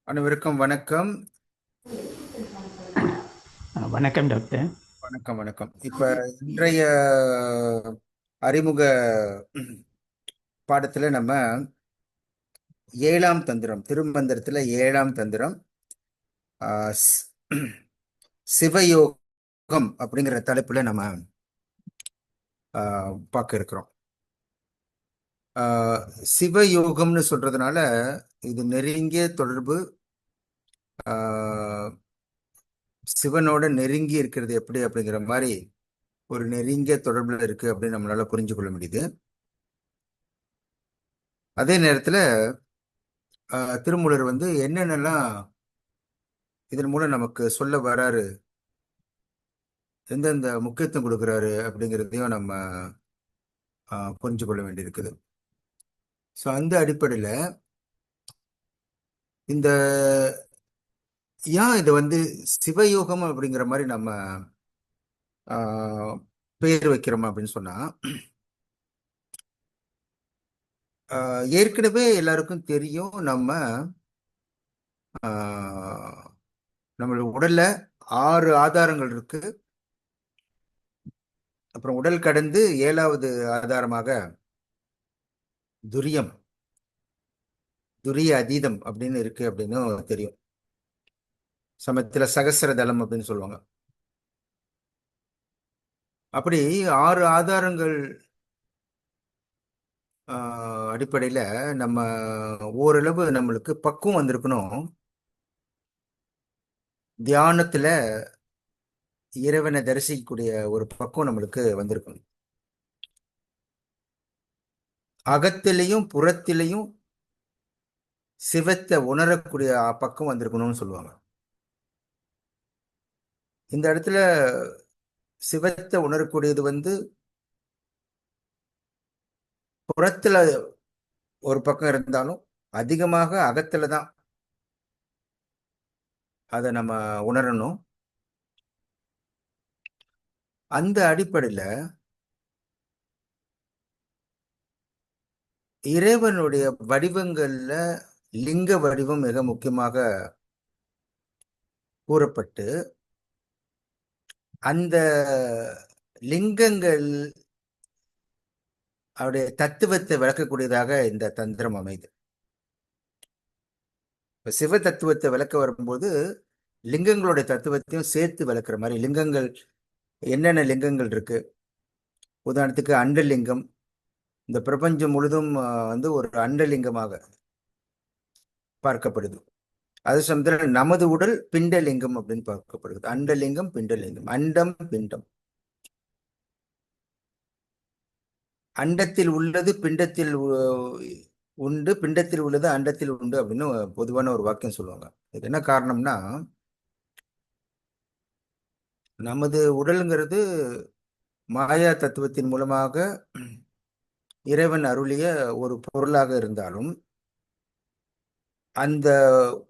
அனைவருக்கும் வணக்கம். வணக்கம் டாக்டர். வணக்கம் வணக்கம். இப்ப இன்றைய அறிமுக பாடத்துல நம்ம ஏழாம் தந்திரம், திருமந்திரத்துல ஏழாம் தந்திரம், ஆஹ், ஸ்- சிவயோகம் அப்படிங்கிற தலைப்புல நம்ம பார்க்க இருக்கிறோம். ஆஹ், சிவயோகம்னு சொல்றதுனால இது நெருங்கிய தொடர்பு, ஆஹ், சிவனோட நெருங்கி இருக்கிறது எப்படி அப்படிங்கிற மாதிரி ஒரு நெருங்கிய தொடர்புல இருக்கு அப்படின்னு நம்மளால புரிஞ்சு கொள்ள முடியுது. அதே நேரத்துல திருமூலர் வந்து என்னென்னலாம் இதன் மூலம் நமக்கு சொல்ல வராரு, எந்தெந்த முக்கியத்துவம் கொடுக்குறாரு அப்படிங்கிறதையும் நம்ம புரிஞ்சு கொள்ள வேண்டியிருக்குது. ஸோ அந்த அடிப்படையில் இந்த ஏன் இது வந்து சிவயோகம் அப்படிங்கிற மாதிரி நம்ம ஆஹ், பேர் வைக்கிறோம் அப்படின்னு சொன்னா, ஏற்கனவே எல்லாருக்கும் தெரியும் நம்ம ஆஹ், நம்மளோட உடல்ல 6 ஆதாரங்கள் இருக்கு. அப்புறம் உடல் கடந்து 7வது ஆதாரமாக துரியம், துரிய அதீதம் அப்படின்னு இருக்கு அப்படின்னு தெரியும். சமயத்துல சகஸ்ர தலம் அப்படின்னு சொல்லுவாங்க. அப்படி 6 ஆதாரங்கள் அடிப்படையில நம்ம ஓரளவு நம்மளுக்கு பக்குவம் வந்திருக்கணும். தியானத்துல இறைவனை தரிசிக்கக்கூடிய ஒரு பக்குவம் நம்மளுக்கு வந்திருக்கணும். அகத்திலையும் புறத்திலையும் சிவத்தை உணரக்கூடிய பக்குவம் வந்திருக்கணும்னு சொல்லுவாங்க. இந்த இடத்துல சிவத்தை உணரக்கூடியது வந்து புறத்துல ஒரு பக்கம் இருந்தாலும் அதிகமாக அகத்துல தான் அதை நம்ம உணரணும். அந்த அடிப்படையில இறைவனுடைய வடிவங்கள்ல லிங்க வடிவம் மிக முக்கியமாக கூறப்பட்டு, அந்த லிங்கங்கள் அவருடைய தத்துவத்தை விளக்கக்கூடியதாக இந்த தந்திரம் அமைது. இப்ப சிவ தத்துவத்தை விளக்க வரும்போது லிங்கங்களுடைய தத்துவத்தையும் சேர்த்து விளக்குற மாதிரி, லிங்கங்கள் என்னென்ன லிங்கங்கள் இருக்கு. உதாரணத்துக்கு அண்டலிங்கம், இந்த பிரபஞ்சம் முழுதும் வந்து ஒரு அண்டலிங்கமாக பார்க்கப்படுது. அது சமயத்தில் நமது உடல் பிண்டலிங்கம் அப்படின்னு பார்க்கப்படுது. அண்டலிங்கம் பிண்டலிங்கம், அண்டம் பிண்டம். அண்டத்தில் உள்ளது பிண்டத்தில் உண்டு, பிண்டத்தில் உள்ளது அண்டத்தில் உண்டு அப்படின்னு பொதுவான ஒரு வாக்கியம் சொல்லுவாங்க. இது என்ன காரணம்னா, நமது உடலுங்கிறது மாயா தத்துவத்தின் மூலமாக இறைவன் அருளிய ஒரு பொருளாக இருந்தாலும், அந்த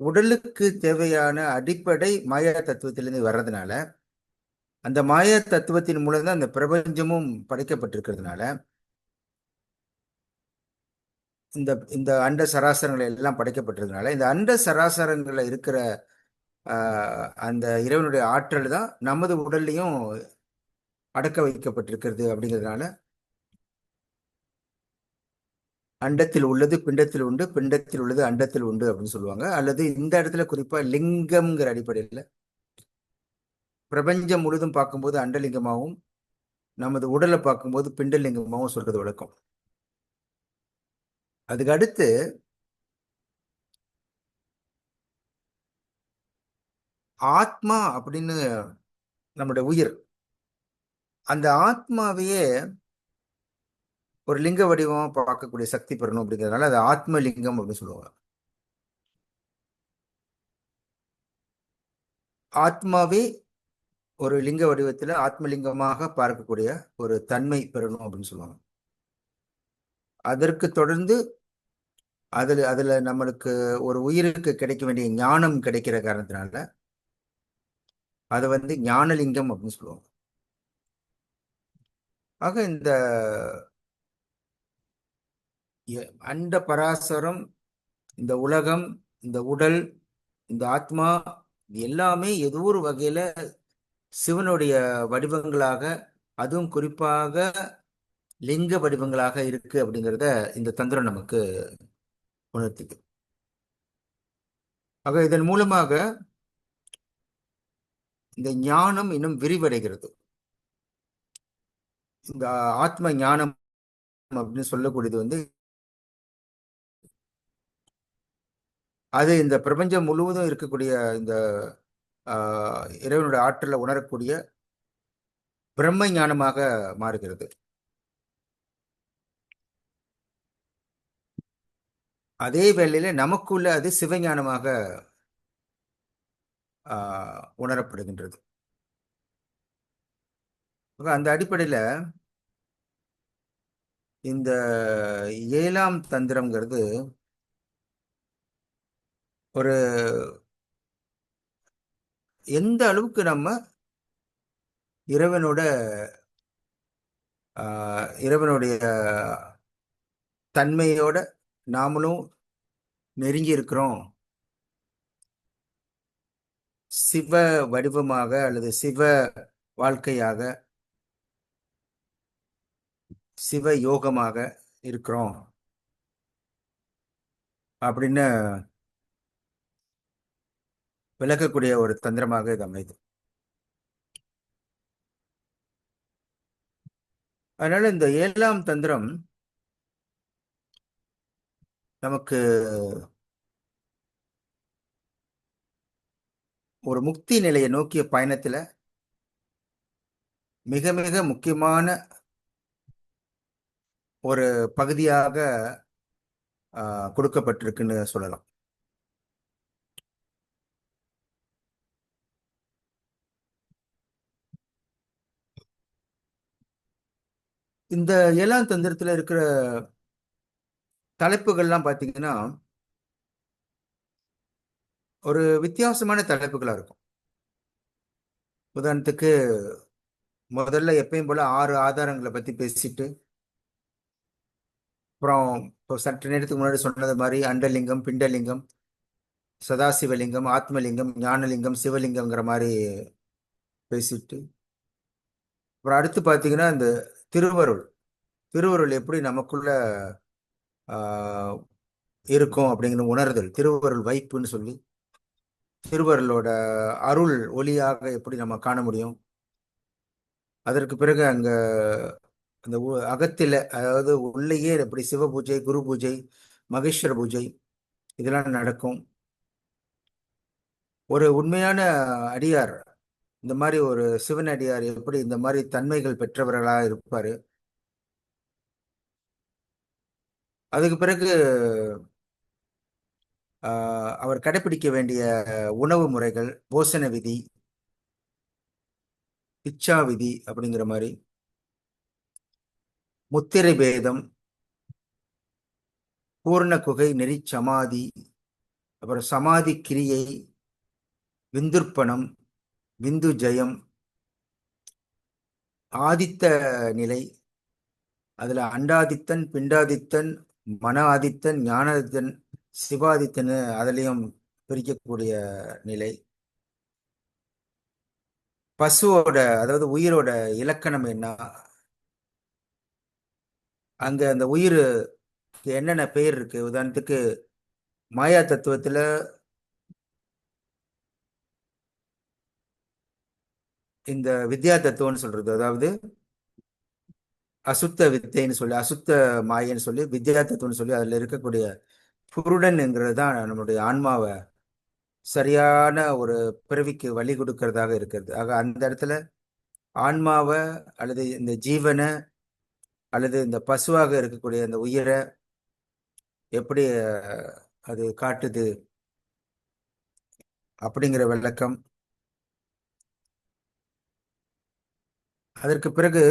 உடலுக்கு தேவையான அடிப்படை மாயா தத்துவத்திலிருந்து வர்றதுனால, அந்த மாயா தத்துவத்தின் மூலம் தான் அந்த பிரபஞ்சமும் படைக்கப்பட்டிருக்கிறதுனால, இந்த இந்த அண்ட சராசரங்கள் எல்லாம் படைக்கப்பட்டிருந்தனால, இந்த அண்ட சராசரங்கள்ல இருக்கிற அந்த இறைவனுடைய ஆற்றல் தான் நமது உடல்லையும் அடக்க வைக்கப்பட்டிருக்கிறது. அப்படிங்கிறதுனால அண்டத்தில் உள்ளது பிண்டத்தில் உண்டு, பிண்டத்தில் உள்ளது அண்டத்தில் உண்டு அப்படின்னு சொல்லுவாங்க. அல்லது இந்த இடத்துல குறிப்பா லிங்கம்ங்கிற அடிப்படையில் பிரபஞ்சம் முழுதும் பார்க்கும்போது அண்டலிங்கமாகவும், நமது உடலை பார்க்கும்போது பிண்டலிங்கமாகவும் சொல்றது வழக்கம். அதுக்கு அடுத்து ஆத்மா அப்படின்னு நம்முடைய உயிர், அந்த ஆத்மாவையே ஒரு லிங்க வடிவமா பார்க்கக்கூடிய சக்தி பெறணும். அப்படிங்கிறதுனால அது ஆத்ம லிங்கம் அப்படின்னு சொல்லுவாங்க. ஆத்மாவே ஒரு லிங்க வடிவத்துல ஆத்மலிங்கமாக பார்க்கக்கூடிய ஒரு தன்மை பெறணும் அப்படின்னு சொல்லுவாங்க. அதற்கு தொடர்ந்து அதுல அதுல நம்மளுக்கு ஒரு உயிருக்கு கிடைக்க வேண்டிய ஞானம் கிடைக்கிற காரணத்தினால அதை வந்து ஞானலிங்கம் அப்படின்னு சொல்லுவாங்க. ஆக இந்த அண்ட பராசரம், இந்த உலகம், இந்த உடல், இந்த ஆத்மா எல்லாமே ஏதோ ஒரு வகையில சிவனுடைய வடிவங்களாக, அதுவும் குறிப்பாக லிங்க வடிவங்களாக இருக்கு அப்படிங்கிறத இந்த தந்திரம் நமக்கு உணர்த்துது. ஆக இதன் மூலமாக இந்த ஞானம் இன்னும் விரிவடைகிறது. இந்த ஆத்ம ஞானம் அப்படின்னு சொல்லக்கூடியது அது இந்த பிரபஞ்சம் முழுவதும் இருக்கக்கூடிய இந்த இறைவனுடைய ஆற்றலை உணரக்கூடிய பிரம்ம ஞானமாக மாறுகிறது. அதே வேளையில நமக்குள்ள அது சிவஞானமாக உணரப்படுகின்றது. அந்த அடிப்படையில இந்த 7ஆம் தந்திரம்ங்கிறது ஒரு எந்த அளவுக்கு நம்ம இறைவனோட இறைவனுடைய தன்மையோட நாமளும் நெருங்கி இருக்கிறோம், சிவ வடிவமாக அல்லது சிவ வாழ்க்கையாக, சிவ யோகமாக இருக்கிறோம் அப்படின்னு விளக்கக்கூடிய ஒரு தந்திரமாக இது அமைது. அதனால இந்த 7ஆம் தந்திரம் நமக்கு ஒரு முக்தி நிலையை நோக்கிய பயணத்துல மிக மிக முக்கியமான ஒரு பகுதியாக கொடுக்கப்பட்டிருக்குன்னு சொல்லலாம். இந்த 7ஆம் தந்திரத்துல இருக்கிற தலைப்புகள்லாம் பார்த்தீங்கன்னா ஒரு வித்தியாசமான தலைப்புகளா இருக்கும். உதாரணத்துக்கு முதல்ல எப்பயும் போல 6 ஆதாரங்களை பத்தி பேசிட்டு, அப்புறம் இப்போ சற்று நேரத்துக்கு முன்னாடி சொன்னது மாதிரி அண்டலிங்கம், பிண்டலிங்கம், சதாசிவலிங்கம், ஆத்மலிங்கம், ஞானலிங்கம், சிவலிங்கம்ங்கிற மாதிரி பேசிட்டு, அப்புறம் அடுத்து பார்த்தீங்கன்னா இந்த திருவருள் திருவருள் எப்படி நமக்குள்ள ஆஹ், இருக்கும் அப்படிங்கிற உணர்தல், திருவருள் வைப்புன்னு சொல்லி திருவருளோட அருள் ஒளியாக எப்படி நம்ம காண முடியும். அதற்கு பிறகு அங்க அந்த அகத்தில, அதாவது உள்ளேயே எப்படி சிவ பூஜை, குரு பூஜை, மகேஸ்வர பூஜை இதெல்லாம் நடக்கும். ஒரு உண்மையான அடியார், இந்த மாதிரி ஒரு சிவன் அடியார் எப்படி இந்த மாதிரி தன்மைகள் பெற்றவர்களா இருப்பாரு. அதுக்கு பிறகு அவர் கடைபிடிக்க வேண்டிய உணவு முறைகள், போசன விதி, இச்சா விதி அப்படிங்கிற மாதிரி, முத்திரை பேதம், பூர்ண குகை நெறி சமாதி, அப்புறம் சமாதி கிரியை, விந்துர்ப்பணம், விந்து ஜெயம், ஆதித்த நிலை, அதுல அண்டாதித்தன், பிண்டாதித்தன், மன ஆதித்தன், ஞானாதித்தன், சிவாதித்தன், அதுலயும் பிரிக்கக்கூடிய நிலை, பசுவோட அதாவது உயிரோட இலக்கணம் என்ன, அங்க அந்த உயிருக்கு என்னென்ன பெயர் இருக்கு. உதாரணத்துக்கு மாயா தத்துவத்துல இந்த வித்யா தத்துவம்னு சொல்றது, அதாவது அசுத்த வித்தைன்னு சொல்லி, அசுத்த மாயன்னு சொல்லி, வித்யா தத்துவம்னு சொல்லி அதுல இருக்கக்கூடிய புருடன்ங்கிறது தான் நம்மளுடைய ஆன்மாவை சரியான ஒரு பிறவிக்கு வழி கொடுக்கறதாக இருக்கிறது. ஆக அந்த இடத்துல ஆன்மாவை அல்லது இந்த ஜீவனை அல்லது இந்த பசுவாக இருக்கக்கூடிய அந்த உயிரை எப்படி அது காட்டுது அப்படிங்கிற விளக்கம். அதற்கு பிறகு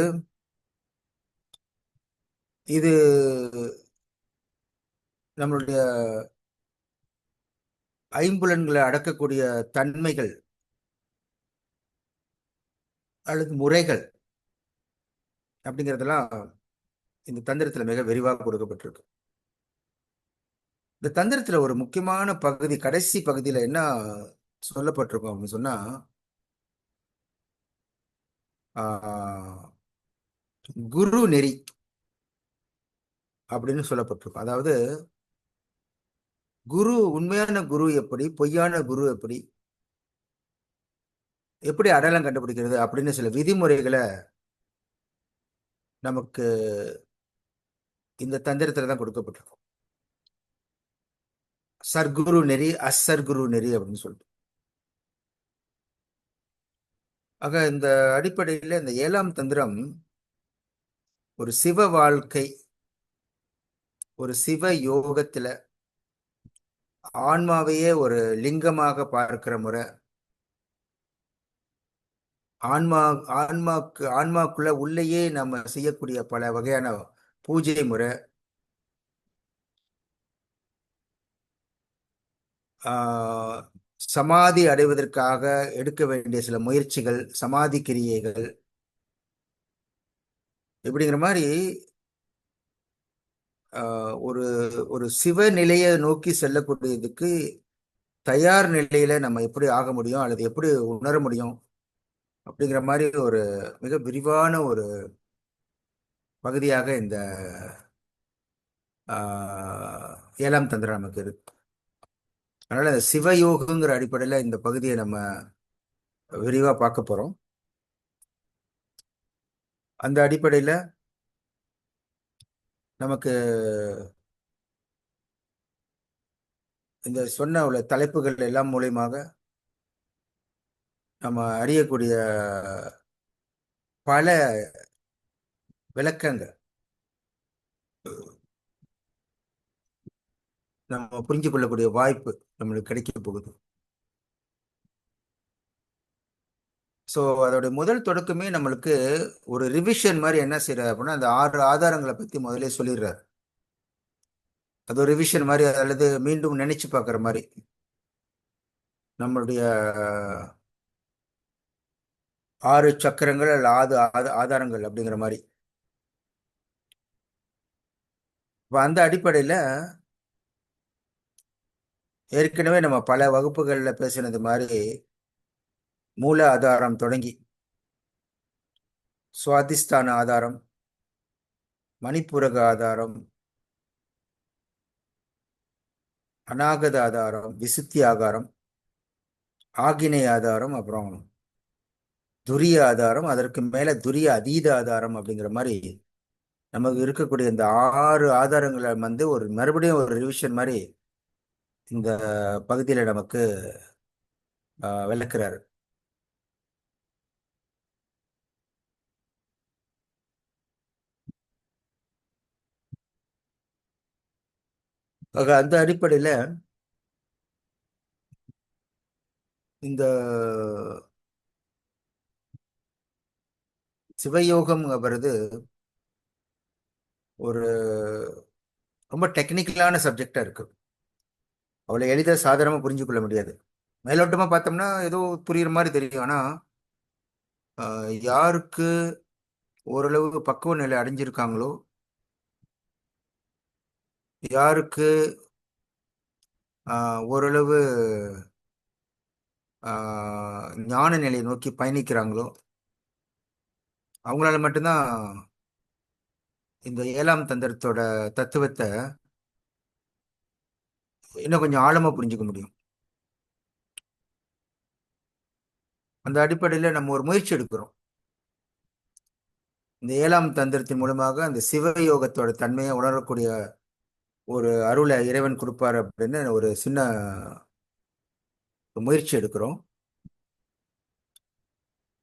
இது நம்மளுடைய ஐம்புலன்களை அடக்கக்கூடிய தன்மைகள் அல்லது முறைகள் அப்படிங்கிறதெல்லாம் இந்த தந்திரத்துல மிக விரிவாக கொடுக்கப்பட்டிருக்கு. இந்த தந்திரத்துல ஒரு முக்கியமான பகுதி, கடைசி பகுதியில என்ன சொல்லப்பட்டிருக்கும் அப்படின்னு சொன்னா, ஆஹ், குரு நெறி அப்படின்னு சொல்லப்பட்டிருக்கும். அதாவது குரு, உண்மையான குரு எப்படி, பொய்யான குரு எப்படி, எப்படி அடையாளம் கண்டுபிடிக்கிறது அப்படின்னு சில விதிமுறைகளை நமக்கு இந்த தந்திரத்துல தான் கொடுக்கப்பட்டிருக்கும். சர்க்குரு நெறி, அசர்குரு நெறி அப்படின்னு சொல்லிட்டு. ஆக இந்த அடிப்படையில் இந்த 7ஆம் தந்திரம் ஒரு சிவ வாழ்க்கை, ஒரு சிவ யோகத்துல ஆன்மாவையே ஒரு லிங்கமாக பார்க்கிற முறை, ஆன்மா ஆன்மாக்குள்ள உள்ளேயே நம்ம செய்யக்கூடிய பல வகையான பூஜை முறை, ஆஹ், சமாதி அடைவதற்காக எடுக்க வேண்டிய சில முயற்சிகள், சமாதி கிரியைகள், இப்படிங்கிற மாதிரி ஒரு ஒரு சிவ நிலையை நோக்கி செல்லக்கூடியதுக்கு தயார் நிலையில நம்ம எப்படி ஆக முடியும் அல்லது எப்படி உணர முடியும் அப்படிங்கிற மாதிரி ஒரு மிக விரிவான ஒரு பகுதியாக இந்த 7ஆம் தந்திரம் நமக்கு இருக்கு. அதனால இந்த சிவயோகங்கிற அடிப்படையில் இந்த பகுதியை நம்ம விரிவா பார்க்க போறோம். அந்த அடிப்படையில் நமக்கு இந்த சொன்ன உள்ள தலைப்புகள் எல்லாம் மூலியமாக நம்ம அறியக்கூடிய பல விளக்கங்கள் நம்ம புரிஞ்சு கொள்ளக்கூடிய வாய்ப்பு நம்மளுக்கு கிடைக்க போகுது. ஸோ அதோடைய முதல் தொடக்கமே நம்மளுக்கு ஒரு ரிவிஷன் மாதிரி என்ன செய்யறாரு அப்படின்னா, அந்த 6 ஆதாரங்களை பத்தி முதலே சொல்லிடுறாரு. அது ஒரு ரிவிஷன் மாதிரி, அல்லது மீண்டும் நினைச்சு பார்க்குற மாதிரி நம்மளுடைய 6 சக்கரங்கள் அல்ல ஆதாரங்கள் அப்படிங்கிற மாதிரி. இப்போ அந்த அடிப்படையில் ஏற்கனவே நம்ம பல வகுப்புகளில் பேசினது மாதிரி மூல ஆதாரம் தொடங்கி சுவாதிஷ்டான ஆதாரம், மணிப்பூரக ஆதாரம், அநாகத ஆதாரம், விசுத்தி ஆகாரம், ஆகினை ஆதாரம், அப்புறம் துரிய ஆதாரம், அதற்கு மேல துரிய அதீத ஆதாரம் அப்படிங்கிற மாதிரி நமக்கு இருக்கக்கூடிய இந்த 6 ஆதாரங்களை வந்து ஒரு மறுபடியும் ஒரு ரிவிஷன் மாதிரி இந்த பகுதியில நமக்கு விளக்குறாரு. ஆக அந்த அடிப்படையில இந்த சிவயோகம் வருது ஒரு ரொம்ப டெக்னிக்கலான சப்ஜெக்டா இருக்கு. அவ்வளவு எளிதாக சாதாரணமா புரிஞ்சு கொள்ள முடியாது. மேலோட்டமா பார்த்தோம்னா ஏதோ புரியுற மாதிரி தெரியும். ஆனா யாருக்கு ஓரளவு பக்குவ நிலை அடைஞ்சிருக்காங்களோ, யாருக்கு ஓரளவு ஞான நிலையை நோக்கி பயணிக்கிறாங்களோ, அவங்களால மட்டும்தான் இந்த 7ஆம் தந்திரத்தோட தத்துவத்தை இன்னும் கொஞ்சம் ஆழமா புரிஞ்சுக்க முடியும். அந்த அடிப்படையில் நம்ம ஒரு முயற்சி எடுக்கிறோம். இந்த 7ஆம் தந்திரத்தின் மூலமாக அந்த சிவயோகத்தோட தன்மையை உணரக்கூடிய ஒரு அருளை இறைவன் கொடுப்பாரு அப்படின்னு ஒரு சின்ன முயற்சி எடுக்கிறோம்.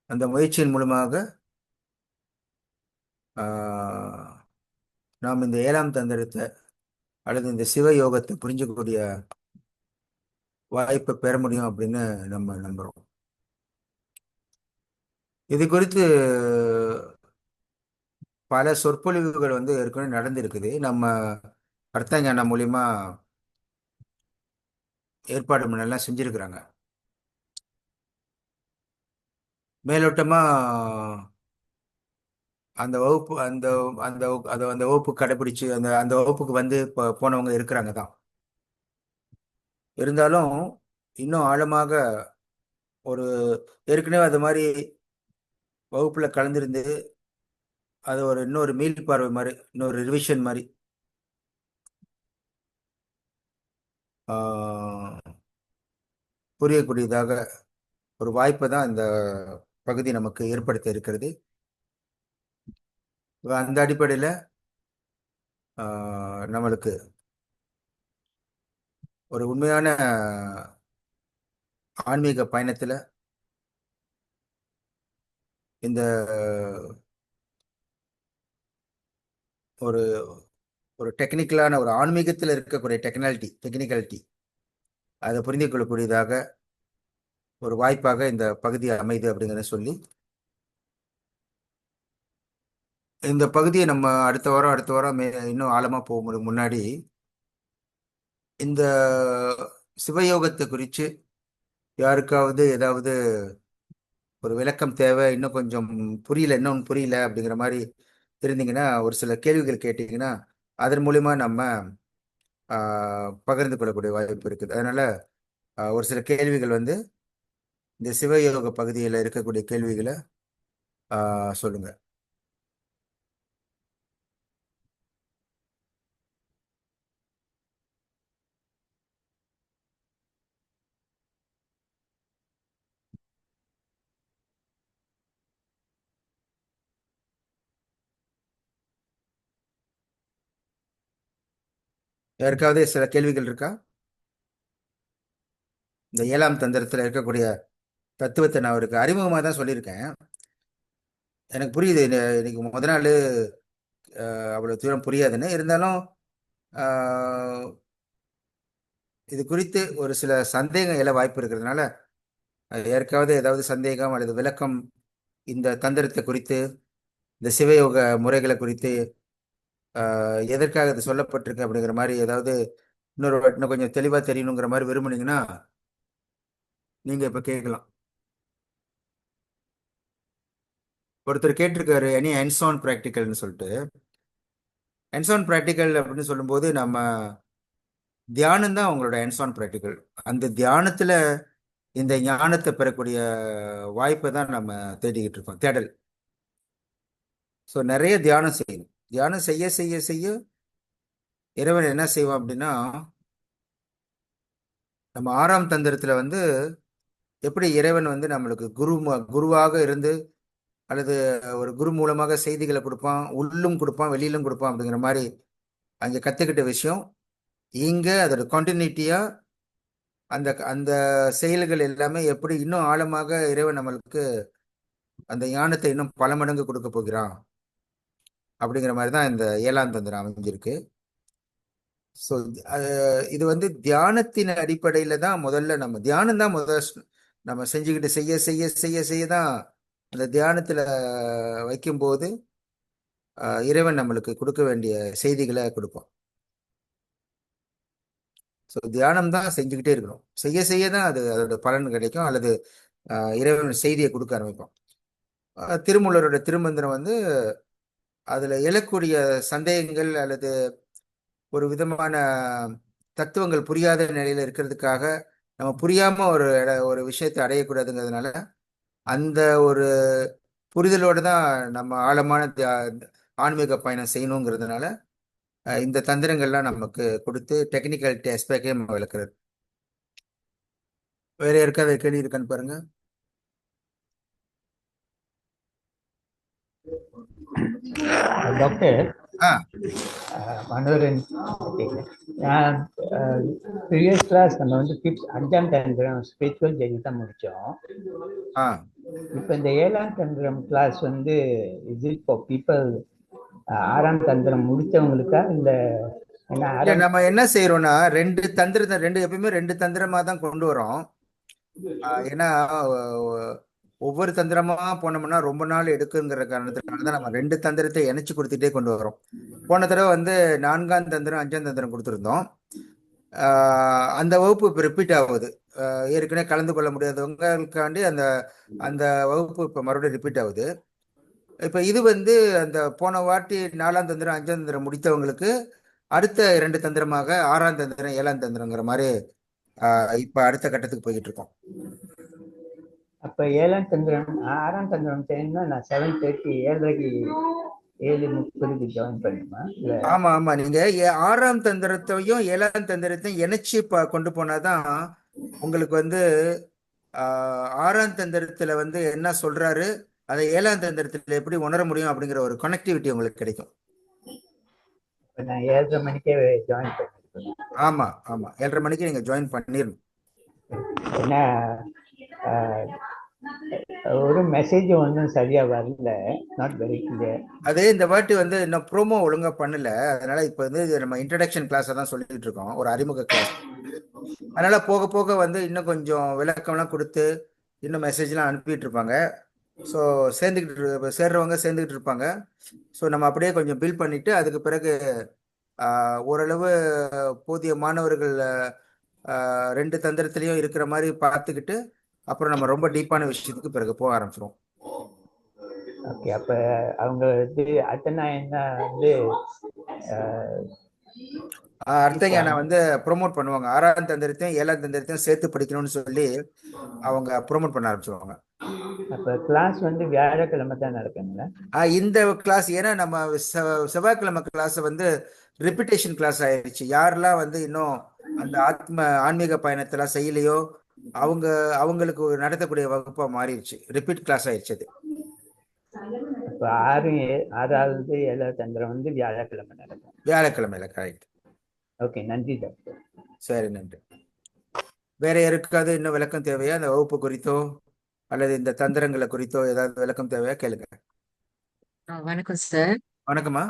அந்த முயற்சியின் மூலமாக நாம் இந்த 7ஆம் தந்திரத்தை அல்லது இந்த சிவயோகத்தை புரிஞ்சுக்கக்கூடிய வாய்ப்பை பெற முடியும் அப்படின்னு நம்ம நம்புறோம். இது குறித்து பல சொற்பொழிவுகள் வந்து ஏற்கனவே நடந்திருக்குது. நம்ம அர்த்தஞானம் மூலியமா ஏற்பாடு பண்ணலாம் செஞ்சிருக்கிறாங்க. மேலோட்டமா அந்த வகுப்பு அந்த அந்த அந்த அந்த வகுப்பு கடைபிடிச்சு அந்த அந்த வகுப்புக்கு வந்து போனவங்க இருக்கிறாங்க தான். இருந்தாலும் இன்னும் ஆழமாக ஒரு ஏற்கனவே அது மாதிரி வகுப்புல கலந்திருந்து அது ஒரு இன்னொரு மீள் பார்வை மாதிரி, இன்னொரு ரிவிஷன் மாதிரி ஆஹ், புரியக்கூடியதாக ஒரு வாய்ப்பை தான் இந்த பகுதி நமக்கு ஏற்படுத்த இருக்கிறது. அந்த அடிப்படையில் நம்மளுக்கு ஒரு உண்மையான ஆன்மீக பயணத்தில் இந்த ஒரு ஒரு டெக்னிக்கலான ஒரு ஆன்மீகத்தில் இருக்கக்கூடிய டெக்னிக்காலிட்டி அதை புரிந்து கொள்ளக்கூடியதாக ஒரு வாய்ப்பாக இந்த பகுதி அமைது அப்படிங்கிறத சொல்லி, இந்த பகுதியை நம்ம அடுத்த வாரம் இன்னும் ஆழமா போக முன்னாடி இந்த சிவயோகத்தை குறித்து யாருக்காவது ஏதாவது ஒரு விளக்கம் தேவை, இன்னும் கொஞ்சம் புரியல, இன்னும் புரியல அப்படிங்கிற மாதிரி இருந்தீங்கன்னா ஒரு சில கேள்விகள் கேட்டீங்கன்னா அதன் மூலியமா நம்ம பகிர்ந்து கொள்ளக்கூடிய வாய்ப்பு இருக்குது. அதனால ஒரு சில கேள்விகள் வந்து இந்த சிவயோக பகுதியில் இருக்கக்கூடிய கேள்விகளை சொல்லுங்க. யாருக்காவது சில கேள்விகள் இருக்கா? இந்த 7ஆம் தந்திரத்தில் இருக்கக்கூடிய தத்துவத்தை நான் அவருக்கு அறிமுகமாக தான் சொல்லியிருக்கேன். எனக்கு புரியுது, இன்னைக்கு முத நாள் அவ்வளோ தூரம் புரியாதுன்னு இருந்தாலும் ஆஹ், இது குறித்து ஒரு சில சந்தேகம் எழ வாய்ப்பு இருக்கிறதுனால யாருக்காவது ஏதாவது சந்தேகம் அல்லது விளக்கம் இந்த தந்திரத்தை குறித்து, இந்த சிவயோக முறைகளை குறித்து எதற்காக இது சொல்லப்பட்டிருக்கு அப்படிங்கிற மாதிரி ஏதாவது இன்னும் கொஞ்சம் தெளிவாக தெரியணுங்கிற மாதிரி விரும்புனீங்கன்னா நீங்கள் இப்போ கேட்கலாம். ஒருத்தர் கேட்டிருக்காரு எனி ஹேண்ட்ஸ் ஆன் ப்ராக்டிக்கல்னு சொல்லிட்டு. ஹேண்ட்ஸ் ஆன் ப்ராக்டிக்கல் அப்படின்னு சொல்லும்போது நம்ம தியானம் தான் அவங்களோட ஹேண்ட்ஸ் ஆன் ப்ராக்டிக்கல். அந்த தியானத்தில் இந்த ஞானத்தை பெறக்கூடிய வாய்ப்பை தான் நம்ம தேடிக்கிட்டு இருக்கோம், தேடல். ஸோ நிறைய தியானம் செய்யணும். தியானம் செய்ய செய்ய செய்ய இறைவன் என்ன செய்வான் அப்படின்னா, நம்ம 6ஆம் தந்திரத்தில் வந்து எப்படி இறைவன் வந்து நம்மளுக்கு குருவாக இருந்து அல்லது ஒரு குரு மூலமாக செய்திகளை கொடுப்பான், உள்ளும் கொடுப்பான் வெளியிலும் கொடுப்பான் அப்படிங்கிற மாதிரி அங்கே கற்றுக்கிட்ட விஷயம் இங்கே அதோட கண்டினியூட்டியா அந்த அந்த செயல்கள் எல்லாமே எப்படி இன்னும் ஆழமாக இறைவன் நம்மளுக்கு அந்த ஞானத்தை இன்னும் பல மடங்கு கொடுக்க போகிறான் அப்படிங்கிற மாதிரி தான் இந்த 7ஆம் தந்திரம் அமைஞ்சிருக்கு. ஸோ இது வந்து தியானத்தின் அடிப்படையில் தான் முதல்ல நம்ம தியானம் தான் நம்ம செஞ்சுக்கிட்டு செய்ய செய்ய செய்ய செய்ய தான் அந்த தியானத்தில் வைக்கும்போது இறைவன் நம்மளுக்கு கொடுக்க வேண்டிய செய்திகளை கொடுப்போம். ஸோ தியானம் தான் செஞ்சுக்கிட்டே இருக்கணும், செய்ய செய்ய தான் அதோட பலன் கிடைக்கும் அல்லது இறைவன் செய்தியை கொடுக்க ஆரம்பிப்போம். திருமூலரோட திருமந்திரம் வந்து அதில் எழக்கூடிய சந்தேகங்கள் அல்லது ஒரு விதமான தத்துவங்கள் புரியாத நிலையில் இருக்கிறதுக்காக நம்ம புரியாமல் ஒரு விஷயத்தை அடையக்கூடாதுங்கிறதுனால அந்த ஒரு புரிதலோடு தான் நம்ம ஆழமான ஆன்மீக பயணம் செய்யணுங்கிறதுனால இந்த தந்திரங்கள்லாம் நமக்கு கொடுத்து டெக்னிக்கல் ஆஸ்பெக்டே விளக்குறது. வேற யாருக்காவது கேள்வி இருக்கான்னு பாருங்க. டாக்டர் ஆ மனோரன் ப்ரீவியஸ் கிளாஸ் நம்ம வந்து 5ஆம் தந்திரம் ஸ்பிரிச்சுவல் ஜெர்னி தான் முடித்தோம். ஆ இப்போ இந்த 7ஆம் தந்திரம் கிளாஸ் வந்து இஸ் இட் ஃபார் பீப்புள் 6ஆம் தந்திரம் முடித்தவங்களுக்கா இல்லை நம்ம என்ன செய்யறோம்னா எப்பயுமே 2 தந்திரமா தான் கொண்டு வரோம். ஏன்னா ஒவ்வொரு தந்திரமா போனோம்னா ரொம்ப நாள் எடுக்குங்கிற காரணத்தினால தான் நம்ம 2 தந்திரத்தை இணைச்சு கொடுத்துட்டே கொண்டு வரோம். போன தடவை வந்து 4ஆம் தந்திரம் 5ஆம் தந்திரம் கொடுத்துருந்தோம். அந்த வகுப்பு இப்போ ரிப்பீட் ஆகுது. ஏற்கனவே கலந்து கொள்ள முடியாதவங்களுக்காண்டி அந்த அந்த வகுப்பு இப்போ மறுபடியும் ரிப்பீட் ஆகுது. இப்போ இது வந்து அந்த போன வாட்டி 4ஆம் தந்திரம் 5ஆம் தந்திரம் முடித்தவங்களுக்கு அடுத்த 2 தந்திரமாக 6ஆம் தந்திரம் 7ஆம் தந்திரங்கிற மாதிரி இப்ப அடுத்த கட்டத்துக்கு போய்கிட்டு இருக்கோம். அப்ப ஏழாம் தந்திரம் ஆறாம் தந்திரம் செய்யணும்னா நான் 7:30 7:30 7:30 ஜாயின் பண்ணுமா இல்ல? ஆமா ஆமா, நீங்க ஆறாம் தந்திரத்தையும் ஏழாம் தந்திரத்தையும் இணைச்சு கொண்டு போனாதான் உங்களுக்கு வந்து ஆறாம் தந்திரத்துல வந்து என்ன சொல்றாரு, அதை ஏழாம் தந்திரத்துல எப்படி உணர முடியும் அப்படிங்கிற ஒரு கனெக்டிவிட்டி உங்களுக்கு கிடைக்கும். இப்ப நான் 7:30 மணிக்கே ஜாயின் பண்ணிருக்கேன். ஆமா ஆமா, 7:30 மணிக்கு நீங்க ஜாயின் பண்ணிடணும். ஏன்னா ஆஹ், ஒரு மெசேஜ் ஒன்றும் சரியா வரல, நாட் வெரி கிளியர். அதே இந்த வாட்டி வந்து இன்னும் ப்ரோமோ ஒழுங்கா பண்ணல, அதனால இப்ப வந்து இது நம்ம இன்ட்ரடக்ஷன் கிளாஸ் தான் சொல்லிட்டு இருக்கோம், ஒரு அறிமுக கிளாஸ். அதனால போக போக வந்து இன்னும் கொஞ்சம் விளக்கம்லாம் கொடுத்து இன்னும் மெசேஜ்லாம் அனுப்பிட்டு இருப்பாங்க. ஸோ சேர்றவங்க சேர்ந்துக்கிட்டு இருப்பாங்க. ஸோ நம்ம அப்படியே கொஞ்சம் பில் பண்ணிட்டு அதுக்கு பிறகு ஓரளவு போதிய மாணவர்கள் ரெண்டு தந்திரத்திலையும் இருக்கிற மாதிரி பார்த்துக்கிட்டு அப்புறம் நம்ம ரொம்ப டீப்பான விஷயத்துக்கு பிறகு போக ஆரம்பிச்சிரும். ஓகே, அப்ப அவங்க வந்து அத்தனை என்ன வந்து ஆஹ், அர்த்தங்க நான் வந்து ப்ரோமோட் பண்ணுவாங்க, ஆறாம் தந்திரத்தையும் ஏழாம் தந்திரத்தையும் சேர்த்து படிக்கணும்னு சொல்லி அவங்க ப்ரோமோட் பண்ண ஆரம்பிச்சிருவாங்க. அப்ப கிளாஸ் வந்து வியாழக்கிழமை தான் நடக்குங்களா? இந்த கிளாஸ் ஏன்னா நம்ம செவ்வாய்க்கிழமை கிளாஸ் வந்து ரிப்பிட்டேஷன் கிளாஸ் ஆயிடுச்சு. யாரெல்லாம் வந்து இன்னும் அந்த ஆன்மீக பயணத்தெல்லாம் செய்யலையோ அவங்க அவங்களுக்கு நடத்தக்கூடிய வகுப்பா மாறிடுச்சு, ரிப்பீட் கிளாஸ் ஆயிடுச்சு அது. அப்ப 6வது 7வது தந்திரம் வந்து வியாழக்கிழமை நடக்கும். வியாழக்கிழமையில கரெக்ட். ஓகே, நன்றி டாக்டர். சரி, நன்றி. வேற யாருக்காவது இன்னும் விளக்கம் தேவையா அந்த வகுப்பு குறித்தோ அல்லது இந்த தந்திரங்களை குறித்தோ ஏதாவது விளக்கம் தேவையா கேளுங்க. வணக்கம் சார். வணக்கம்மா.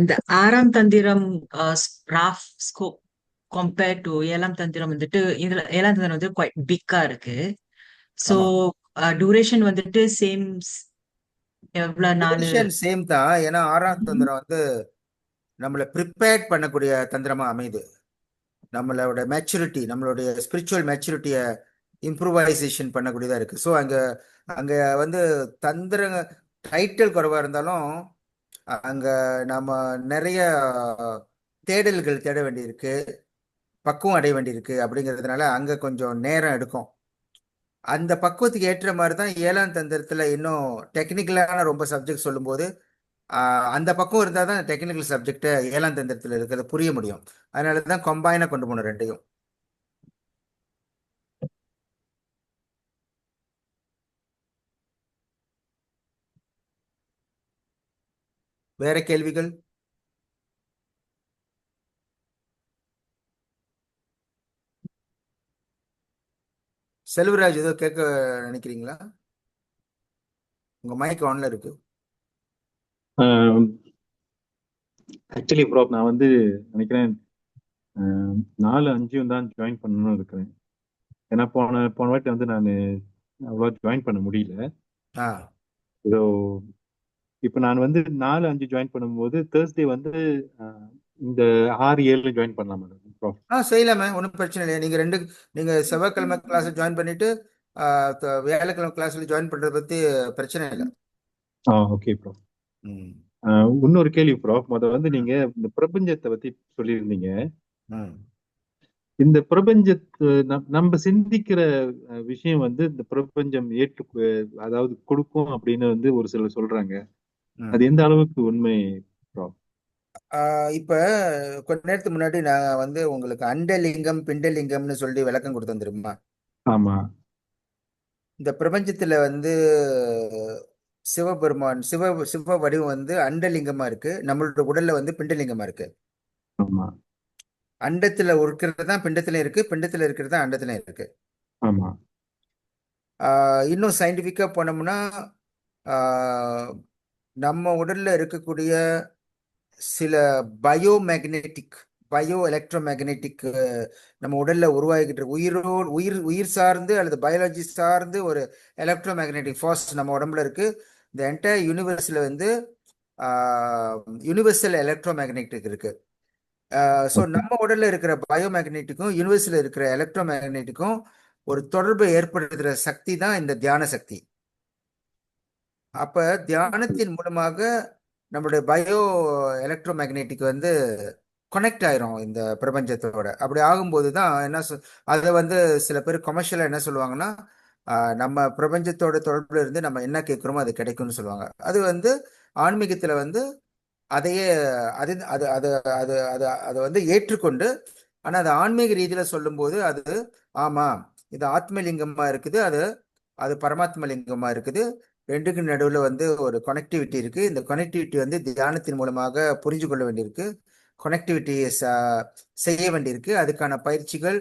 இந்த ஆறாம் தந்திரம் ராஃப் ஸ்கோப் கம்பேர் டு ஏழாம் தந்திரம் வந்துட்டு இதுல ஏழாம் தந்திரம் வந்து குவைட் பிக்கா இருக்கு. ஸோ ஆமா, டூரேஷன் வந்துட்டு சேம் எவ்வளவு நாள்? சேம் தான். ஏன்னா ஆறாம் தந்திரம் வந்து நம்மளை ப்ரிப்பேர் பண்ணக்கூடிய தந்திரமா அமையுது. நம்மளோட மெச்சூரிட்டி, நம்மளுடைய ஸ்பிரிச்சுவல் மெச்சூரிட்டியை இம்ப்ரூவைசேஷன் பண்ணக்கூடியதா இருக்கு. ஸோ அங்க அங்க வந்து தந்திர டைட்டில் குறைவா இருந்தாலும் அங்க நம்ம நிறைய தேடல்கள் தேட வேண்டியிருக்கு, பக்குவம் அடைய வேண்டியிருக்கு. அப்படிங்கிறதுனால அங்க கொஞ்சம் நேரம் எடுக்கும். அந்த பக்குவத்துக்கு ஏற்ற மாதிரி தான் ஏழாம் தந்திரத்துல இன்னும் டெக்னிக்கலான ரொம்ப சப்ஜெக்ட் சொல்லும்போது அந்த பக்கம் இருந்தால் தான் டெக்னிக்கல் சப்ஜெக்டை ஏழாம் தந்திரத்தில் இருக்கிறத புரிய முடியும். அதனால தான் கம்பைனாக கொண்டு போகணும் ரெண்டையும். வேற கேள்விகள்? செல்வராஜ் ஏதோ கேட்க நினைக்கிறீங்களா? உங்க மைக் ஆன்ல இருக்கு. ஆக்சுவலி ப்ரோ நான் வந்து நினைக்கிறேன் 4 5 தான் ஜாயின் பண்ணணும்னு இருக்கிறேன். ஏன்னா போன போன வாட்டி வந்து நான் அவ்வளோ ஜாயின் பண்ண முடியல. ஆ ஸோ இப்போ நான் வந்து 4 5 ஜாயின் பண்ணும்போது தேர்ஸ்டே வந்து இந்த 6 7 ஜாயின் பண்ணலாம் மேடம் ப்ரோ. செய்யலாமே, ஒன்றும் பிரச்சனை இல்லையா. நீங்க செவ்வாய்க்கிழமை கிளாஸ் ஜாயின் பண்ணிட்டு வியாழக்கிழமை கிளாஸ்ல ஜாயின் பண்றதை பத்தி பிரச்சனை இல்லை. Okay bro. ம் இன்னொரு கேள்வி ப்ரோ, முதல்ல வந்து ம் நீங்க இந்த பிரபஞ்சத்தை பத்தி சொல்லியிருந்தீங்க. ம் இந்த பிரபஞ்சத்து நம்ம சிந்திக்கிற விஷயம் வந்து இந்த பிரபஞ்சம் அதாவது கொடுக்கும் அப்படின்னு வந்து ஒரு சிலர் சொல்றாங்க. ம். அது எந்த அளவுக்கு உண்மை ப்ரோ? இப்ப கொஞ்ச நேரத்துக்கு முன்னாடி நான் வந்து உங்களுக்கு அண்டலிங்கம் பிண்டலிங்கம்னு சொல்லி விளக்கம் கொடுத்தேன் தெரியுமா? ஆமா இந்த பிரபஞ்சத்துல வந்து சிவபெருமான் சிவ வடிவம் வந்து அண்டலிங்கமா இருக்கு, நம்மளோட உடல்ல வந்து பிண்டலிங்கமா இருக்கு. ஆமா அண்டத்துல இருக்கிறது தான் பிண்டத்துல இருக்கு, பிண்டத்துல இருக்கிறது தான் அண்டத்துல இருக்கு. ஆமா இன்னும் சயின்டிஃபிக்கா போனோம்னா ஆஹ், நம்ம உடல்ல இருக்கக்கூடிய சில bio magnetic bio electro magnetic நம்ம உடல்ல உருவாகிக்கிட்டு இருக்கு. உயிர் சார்ந்து அல்லது பயாலஜி சார்ந்து ஒரு எலக்ட்ரோ மேக்னெட்டிக் ஃபோர்ஸ் நம்ம உடம்புல இருக்கு. இந்த என்டையர் யூனிவர்ஸ்ல வந்து யூனிவர்சல் எலக்ட்ரோ மேக்னெட்டிக் இருக்கு. ஸோ ஓகே நம்ம உடல்ல இருக்கிற பயோ மேக்னெட்டிக்கும் யூனிவர்ஸ்ல இருக்கிற எலக்ட்ரோ மேக்னெட்டிக்கும் ஒரு தொடர்பை ஏற்படுத்துகிற சக்தி தான் இந்த தியான சக்தி. அப்ப தியானத்தின் மூலமாக நம்மளுடைய பயோ எலக்ட்ரோ மேக்னெட்டிக் வந்து கனெக்ட் ஆயிரும் இந்த பிரபஞ்சத்தோட. அப்படி ஆகும்போது தான் அதை வந்து சில பேர் கமர்ஷியலாக என்ன சொல்லுவாங்கன்னா, நம்ம பிரபஞ்சத்தோட தொடர்புல இருந்து நம்ம என்ன கேட்குறோமோ அது கிடைக்கும்னு சொல்லுவாங்க. அது வந்து ஆன்மீகத்தில் வந்து அதையே அது அது அது அது அது அதை வந்து ஏற்றுக்கொண்டு, ஆனால் அது ஆன்மீக ரீதியில் சொல்லும்போது அது ஆமாம், இது ஆத்மலிங்கமாக இருக்குது, அது அது பரமாத்ம லிங்கமாக இருக்குது, ரெண்டுக்கு நடுவில் வந்து ஒரு கனெக்டிவிட்டி இருக்குது. இந்த கனெக்டிவிட்டி வந்து தியானத்தின் மூலமாக புரிஞ்சு கொள்ள வேண்டியிருக்கு, கனெக்டிவிட்டியை செய்ய வேண்டியிருக்கு. அதுக்கான பயிற்சிகள்,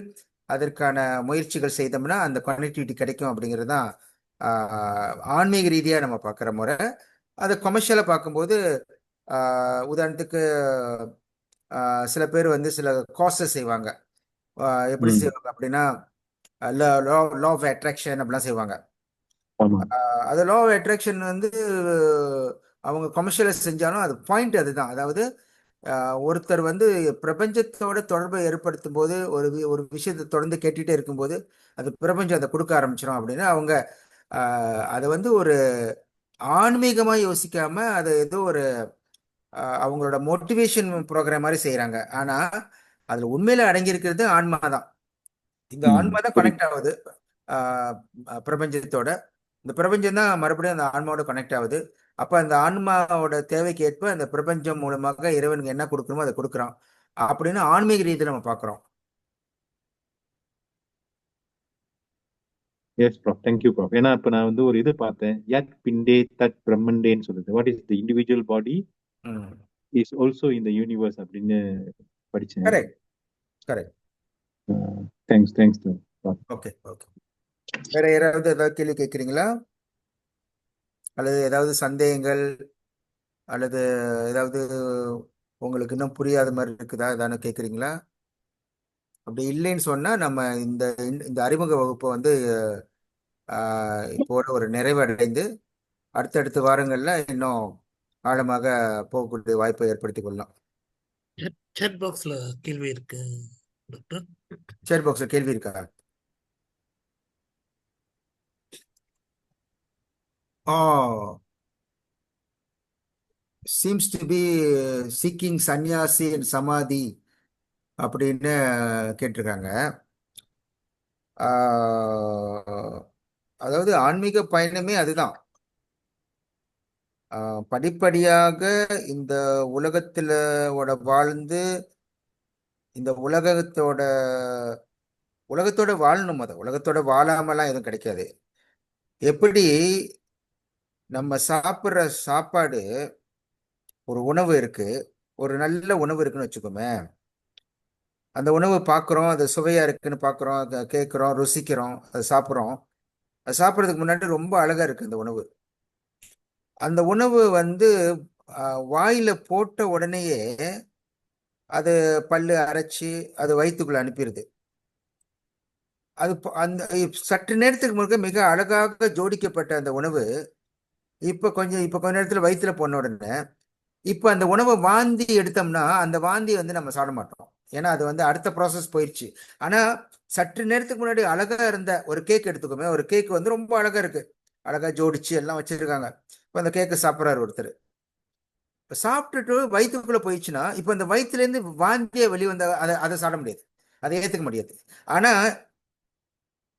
அதற்கான முயற்சிகள் செய்தோம்னா அந்த கனெக்டிவிட்டி கிடைக்கும் அப்படிங்கிறது தான் ஆன்மீக ரீதியாக நம்ம பார்க்குற முறை. அதை கமர்ஷியலாக பார்க்கும்போது உதாரணத்துக்கு சில பேர் வந்து சில கோர்சஸ் செய்வாங்க. எப்படி செய்வாங்க அப்படின்னா, லா ஆஃப் அட்ராக்ஷன் அப்படிலாம் செய்வாங்க. அது லா ஆஃப் அட்ராக்ஷன் வந்து அவங்க கமர்ஷியலாக செஞ்சாலும் அது பாயிண்ட் அதுதான். அதாவது ஒருத்தர் வந்து பிரபஞ்சத்தோட தொடர்பை ஏற்படுத்தும் போது ஒரு விஷயத்தை தொடர்ந்து கேட்டுகிட்டே இருக்கும்போது அது பிரபஞ்சம் அதை கொடுக்க ஆரம்பிச்சிடும் அப்படின்னு அவங்க அதை வந்து ஒரு ஆன்மீகமாக யோசிக்காம அதை ஏதோ ஒரு அவங்களோட மோட்டிவேஷன் ப்ரோக்ராம் மாதிரி செய்கிறாங்க. ஆனால் அதில் உண்மையில் அடங்கியிருக்கிறது ஆன்மா தான். இந்த ஆன்மா தான் கனெக்ட் ஆகுது பிரபஞ்சத்தோட. இந்த பிரபஞ்சம் தான் மறுபடியும் அந்த ஆன்மாவோட கனெக்ட் ஆகுது. அப்போ அந்த ஆன்மாவோட தேவைக்கு ஏற்ப அந்த பிரபஞ்சம் மூலமாக இறைவனுக்கு என்ன கொடுக்கணுமோ அதை கொடுக்குறான் அப்படின்னு ஆன்மீக ரீதியில் நம்ம பார்க்குறோம். Yes bro, thank you bro. ஏன்னா இப்போ நான் வந்து ஒரு இது பார்த்தேன், யத் பிண்டே தத் பிரம்மண்டேன்னு சொல்லுது. What is the individual body is also in the universe அப்படின்னு படித்தேன். Correct correct. Thanks. Okay okay. வேற ஏதாவது கேள்வி கேட்குறீங்களா, அல்லது ஏதாவது சந்தேகங்கள், அல்லது ஏதாவது உங்களுக்கு இன்னும் புரியாத மாதிரி இருக்குதா, ஏதானு கேட்குறீங்களா? அப்படி இல்லைன்னு சொன்னால் நம்ம இந்த இந்த அறிமுக வகுப்பை வந்து இப்போட ஒரு நிறைவடைந்து அடுத்தடுத்த வாரங்களில் இன்னும் ஆழமாக போகக்கூடிய வாய்ப்பை ஏற்படுத்தி கொள்ளலாம். சேட் பாக்ஸ்ல கேள்வி இருக்கு டாக்டர். சேட் பாக்ஸில் கேள்வி இருக்கா? seems to be seeking சன்னியாசி and சமாதி அப்படின்னு கேட்டிருக்காங்க. அதாவது ஆன்மீக பயணமே அதுதான். படிப்படியாக இந்த உலகத்துல வாழ்ந்து இந்த உலகத்தோட வாழணும். அது உலகத்தோட வாழாமலாம் எதுவும் கிடைக்காது. எப்படி நம்ம சாப்பிட்ற சாப்பாடு, ஒரு உணவு இருக்கு, ஒரு நல்ல உணவு இருக்குன்னு வச்சுக்கோமே, அந்த உணவு பார்க்குறோம், அது சுவையா இருக்குன்னு பார்க்குறோம், அதை கேட்குறோம், ருசிக்கிறோம், அதை சாப்பிட்றோம். அது சாப்பிட்றதுக்கு முன்னாடி ரொம்ப அழகா இருக்கு அந்த உணவு. அந்த உணவு வந்து வாயில போட்ட உடனேயே அது பல்லு அரைச்சி அது வயிற்றுக்குள்ள அனுப்பிடுது. அது அந்த சற்று நேரத்துக்கு முழுக்க மிக அழகாக ஜோடிக்கப்பட்ட அந்த உணவு இப்போ கொஞ்ச நேரத்தில் வயிற்றுல போன உடனே இப்போ அந்த உணவை வாந்தி எடுத்தோம்னா அந்த வாந்தி வந்து நம்ம சாப்பிட மாட்டோம், ஏன்னா அது வந்து அடுத்த ப்ராசஸ் போயிடுச்சு. ஆனால் சற்று நேரத்துக்கு முன்னாடி அழகாக இருந்த ஒரு கேக் எடுத்துக்கோமே, ஒரு கேக் வந்து ரொம்ப அழகாக இருக்கு, அழகாக ஜோடிச்சு எல்லாம் வச்சிருக்காங்க. இப்போ அந்த கேக்கை சாப்பிட்றாரு ஒருத்தர், சாப்பிட்டுட்டு வயிற்றுக்குள்ளே போயிடுச்சுன்னா இப்போ அந்த வயிற்றுலேருந்து வாந்தியை வெளிவந்த அதை சாப்பிட முடியாது, அதை ஏற்றுக்க முடியாது. ஆனால்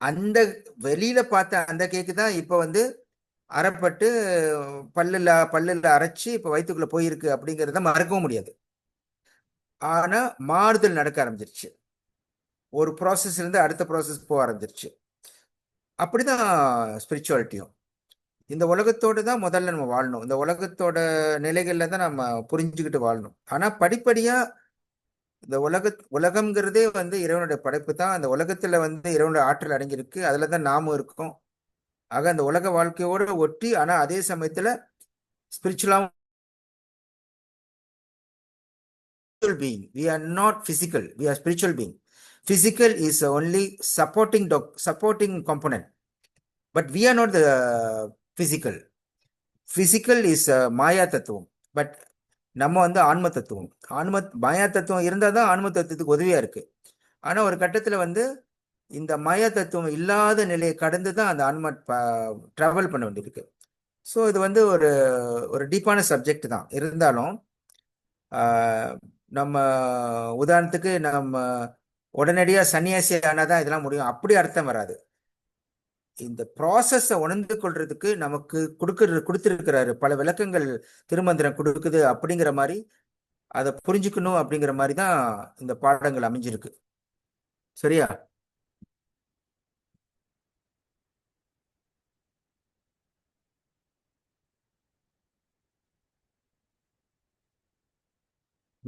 அந்த வெளியில பார்த்த அந்த கேக்கு தான் இப்போ வந்து அரைப்பட்டு பல்லில் அரைச்சி இப்போ வயிற்றுக்குள்ள போயிருக்கு அப்படிங்கிறத மறக்கவும் முடியாது. ஆனா மாறுதல் நடக்க ஆரம்பிச்சிருச்சு, ஒரு ப்ராசஸ் இருந்து அடுத்த ப்ராசஸ் போக ஆரம்பிச்சிருச்சு. அப்படிதான் ஸ்பிரிச்சுவாலிட்டியும். இந்த உலகத்தோடு தான் முதல்ல நம்ம வாழணும், இந்த உலகத்தோட நிலைகள்ல தான் நம்ம புரிஞ்சுக்கிட்டு வாழணும். ஆனா படிப்படியா இந்த உலகம்ங்கிறதே வந்து இறைவனுடைய படைப்பு தான். அந்த உலகத்துல வந்து இறைவனுடைய ஆற்றல் அடங்கியிருக்கு, அதுல தான் நாமும் இருக்கோம். ஆக அந்த உலக வாழ்க்கையோட ஒட்டி, ஆனா அதே சமயத்துல ஸ்பிரிச்சுவலாகவும் being. We are not physical, we are spiritual being. Physical is only supporting component, but we are not the physical. Physical is மாயா தத்துவம், பட் நம்ம வந்து ஆன்ம தத்துவம். மாயா தத்துவம் இருந்தால் தான் ஆன்ம தத்துவத்துக்கு உதவியா இருக்கு. ஆனா ஒரு கட்டத்துல வந்து இந்த மாயா தத்துவம் இல்லாத நிலையை கடந்து தான் அந்த ஆன்மா டிராவல் பண்ண வேண்டியிருக்கு. ஸோ இது வந்து ஒரு டீப்பான சப்ஜெக்ட் தான். இருந்தாலும் நம்ம உதாரணத்துக்கு நம்ம உடனடியாக சன்னியாசி ஆனாதான் இதெல்லாம் முடியும், அப்படி அர்த்தம் வராது. இந்த ப்ராசஸை உணர்ந்து கொள்றதுக்கு நமக்கு கொடுத்துருக்கிறாரு பல விளக்கங்கள், திருமந்திரம் கொடுக்குது அப்படிங்கிற மாதிரி அதை புரிஞ்சுக்கணும் அப்படிங்கிற மாதிரி தான் இந்த பாடங்கள் அமைஞ்சிருக்கு. சரியா?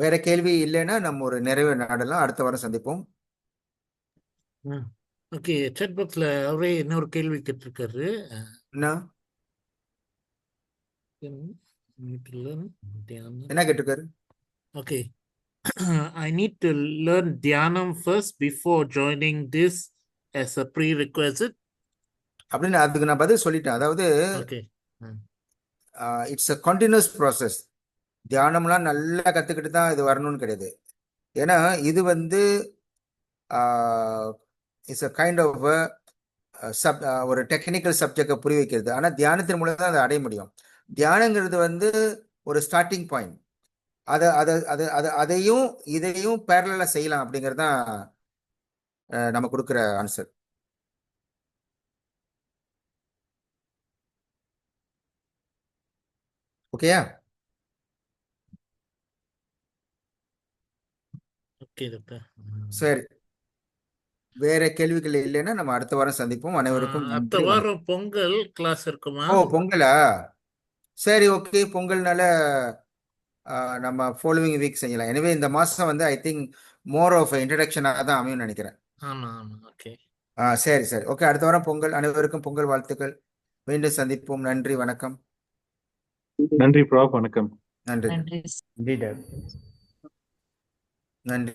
வேற கேள்வி இல்லைன்னா நம்ம ஒரு நிறைவு நாடெல்லாம் அடுத்த வாரம் சந்திப்போம். ஓகே, சாட் பாக்ஸ்ல அவரே இன்னொரு கேள்வி கேட்டிருக்காரு. என்ன என்ன கேட்டிருக்காரு? Okay, I need to learn Dhyanam first before joining this as a prerequisite. அப்படின்னு அதுக்கு நான் பதில் சொல்லிட்டேன். அதாவது Okay. It's a continuous process. தியானம்லாம் நல்லா கற்றுக்கிட்டு தான் இது வரணும்னு கிடையாது. ஏன்னா இது வந்து இட்ஸ் அ கைண்ட் ஆஃப் ஒரு டெக்னிக்கல் சப்ஜெக்டை புரிய வைக்கிறது. ஆனால் தியானத்தின் மூலம் தான் அதை அடைய முடியும். தியானங்கிறது வந்து ஒரு ஸ்டார்டிங் பாயிண்ட். அதையும் இதையும் பேரலாக செய்யலாம் அப்படிங்கிறது தான் நம்ம கொடுக்குற ஆன்சர். ஓகேயா? Okay doctor. சரி, வேற கேள்விகள் இல்லைன்னா நம்ம அடுத்த வாரம் சந்திப்போம். அனைவருக்கும் அடுத்த நன்றி. வாரம் பொங்கல் கிளாஸ் இருக்குமா? ஓ, பொங்கலா? சரி, ஓகே. பொங்கல்னால நம்ம ஃபாலோவிங் வீக் செய்யலாம். எனவே இந்த மாதம் வந்து ஐ திங்க் மோர் ஆஃப் இன்ட்ரடக்ஷனாக தான் அமையும்னு நினைக்கிறேன். ஆமா ஆமா. ஓகே. சரி சரி, ஓகே. அடுத்த வாரம் பொங்கல். அனைவருக்கும் பொங்கல் வாழ்த்துக்கள். மீண்டும் சந்திப்போம். நன்றி, வணக்கம். நன்றி ப்ராப், வணக்கம். நன்றி நன்றி. Indeed. நன்றி.